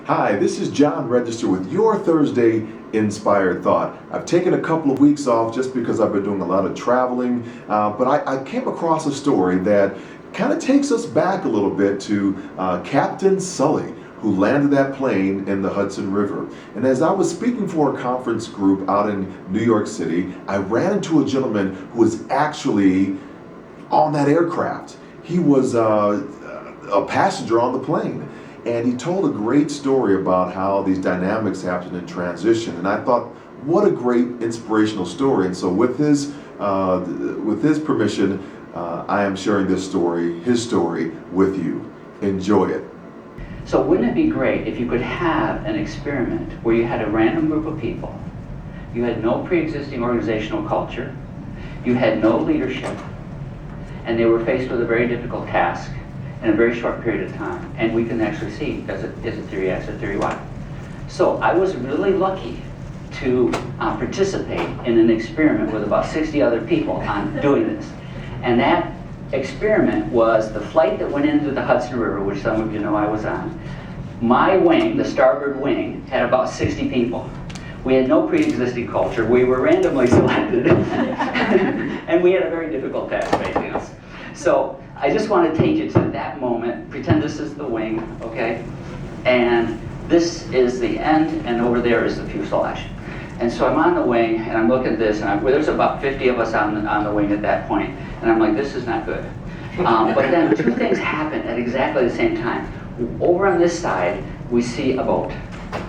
Hi, this is John Register with your Thursday Inspired Thought. I've taken a couple of weeks off just because I've been doing a lot of traveling, but I came across a story that kind of takes us back a little bit to Captain Sully, who landed that plane in the Hudson River. And as I was speaking for a conference group out in New York City, I ran into a gentleman who was actually on that aircraft. He was a passenger on the plane. And he told a great story about how these dynamics happen in transition. And I thought, what a great inspirational story. And so with his permission, I am sharing this story, his story, with you. Enjoy it. So wouldn't it be great if you could have an experiment where you had a random group of people, you had no pre-existing organizational culture, you had no leadership, and they were faced with a very difficult task in a very short period of time, and we can actually see, is it theory X or theory Y? So I was really lucky to participate in an experiment with about 60 other people on doing this. And that experiment was the flight that went into the Hudson River, which some of you know I was on. My wing, the starboard wing, had about 60 people. We had no pre-existing culture. We were randomly selected. And we had a very difficult task facing us. So I just want to take you to that moment. Pretend this is the wing, okay? And this is the end, and over there is the fuselage. And so I'm on the wing, and I'm looking at this, and there's about 50 of us on the wing at that point, and I'm like, this is not good. But then two things happen at exactly the same time. Over on this side, we see a boat.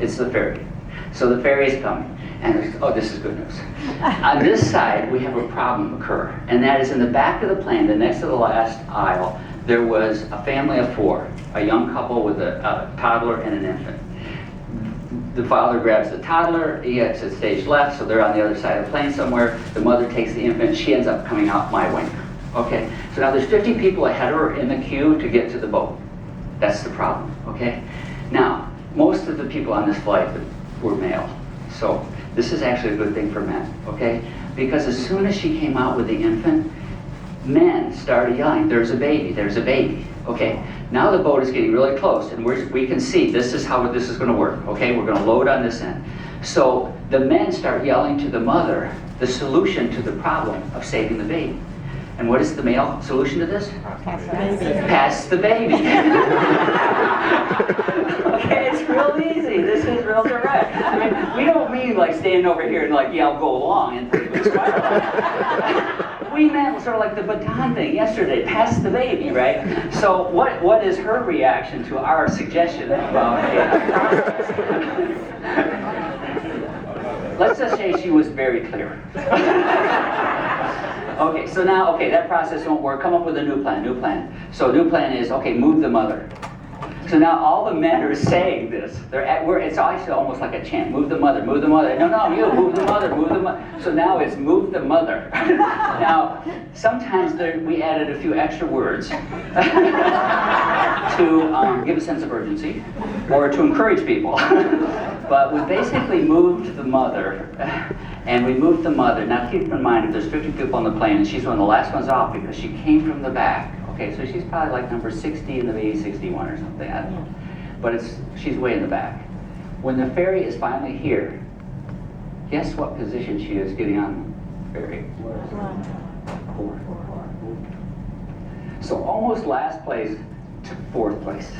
It's the ferry. So the ferry is coming, and oh, this is good news. On this side, we have a problem occur, and that is in the back of the plane, the next to the last aisle, there was a family of four, a young couple with a toddler and an infant. The father grabs the toddler, he exits stage left, so they're on the other side of the plane somewhere. The mother takes the infant, she ends up coming out my wing. Okay, so now there's 50 people ahead of her in the queue to get to the boat. That's the problem, okay? Now, most of the people on this flight were male, so this is actually a good thing for men, okay? Because as soon as she came out with the infant, men started yelling, there's a baby, there's a baby, okay? Now the boat is getting really close, and we can see this is how this is going to work, okay? We're going to load on this end. So the men start yelling to the mother the solution to the problem of saving the baby. And what is the male solution to this? Pass the baby. Okay, it's real easy. This is real direct. I mean, we don't mean like standing over here and like, yeah, I'll go along and we meant sort of like the baton thing yesterday, pass the baby, right? So what is her reaction to our suggestion about let's just say she was very clear. Okay, so now, that process won't work. Come up with a new plan. So new plan is, okay, move the mother. So now all the men are saying this. It's actually almost like a chant. Move the mother, move the mother. No, you, move the mother, move the mother. So now it's move the mother. Now, sometimes we added a few extra words to give a sense of urgency or to encourage people. But we basically moved the mother, and we moved the mother. Now keep in mind, if there's 50 people on the plane, and she's one of the last ones off because she came from the back. Okay, so she's probably like number 60 in the maybe 61 or something, I don't know. But she's way in the back. When the ferry is finally here, guess what position she is getting on the ferry? Fourth. So almost last place to fourth place.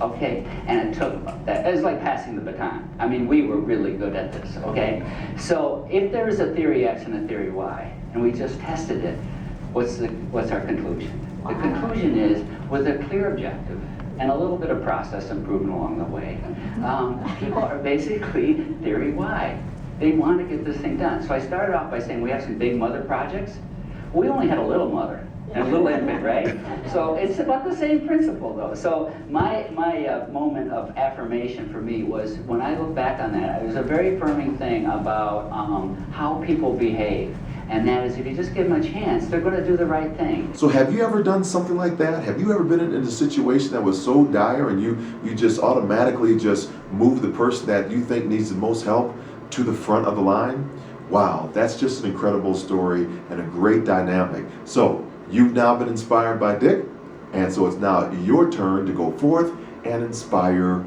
Okay, and it was like passing the baton. I mean, we were really good at this, okay? So if there is a theory X and a theory Y, and we just tested it, what's our conclusion? The conclusion is, with a clear objective and a little bit of process improvement along the way, people are basically theory Y. They want to get this thing done. So I started off by saying we have some big mother projects. We only had a little mother and a little infant, right? So it's about the same principle, though. So my moment of affirmation for me was, when I look back on that, it was a very affirming thing about how people behave. And that is, if you just give them a chance, they're going to do the right thing. So have you ever done something like that? Have you ever been in a situation that was so dire and you just automatically just move the person that you think needs the most help to the front of the line? Wow, that's just an incredible story and a great dynamic. So you've now been inspired by Dick, and so it's now your turn to go forth and inspire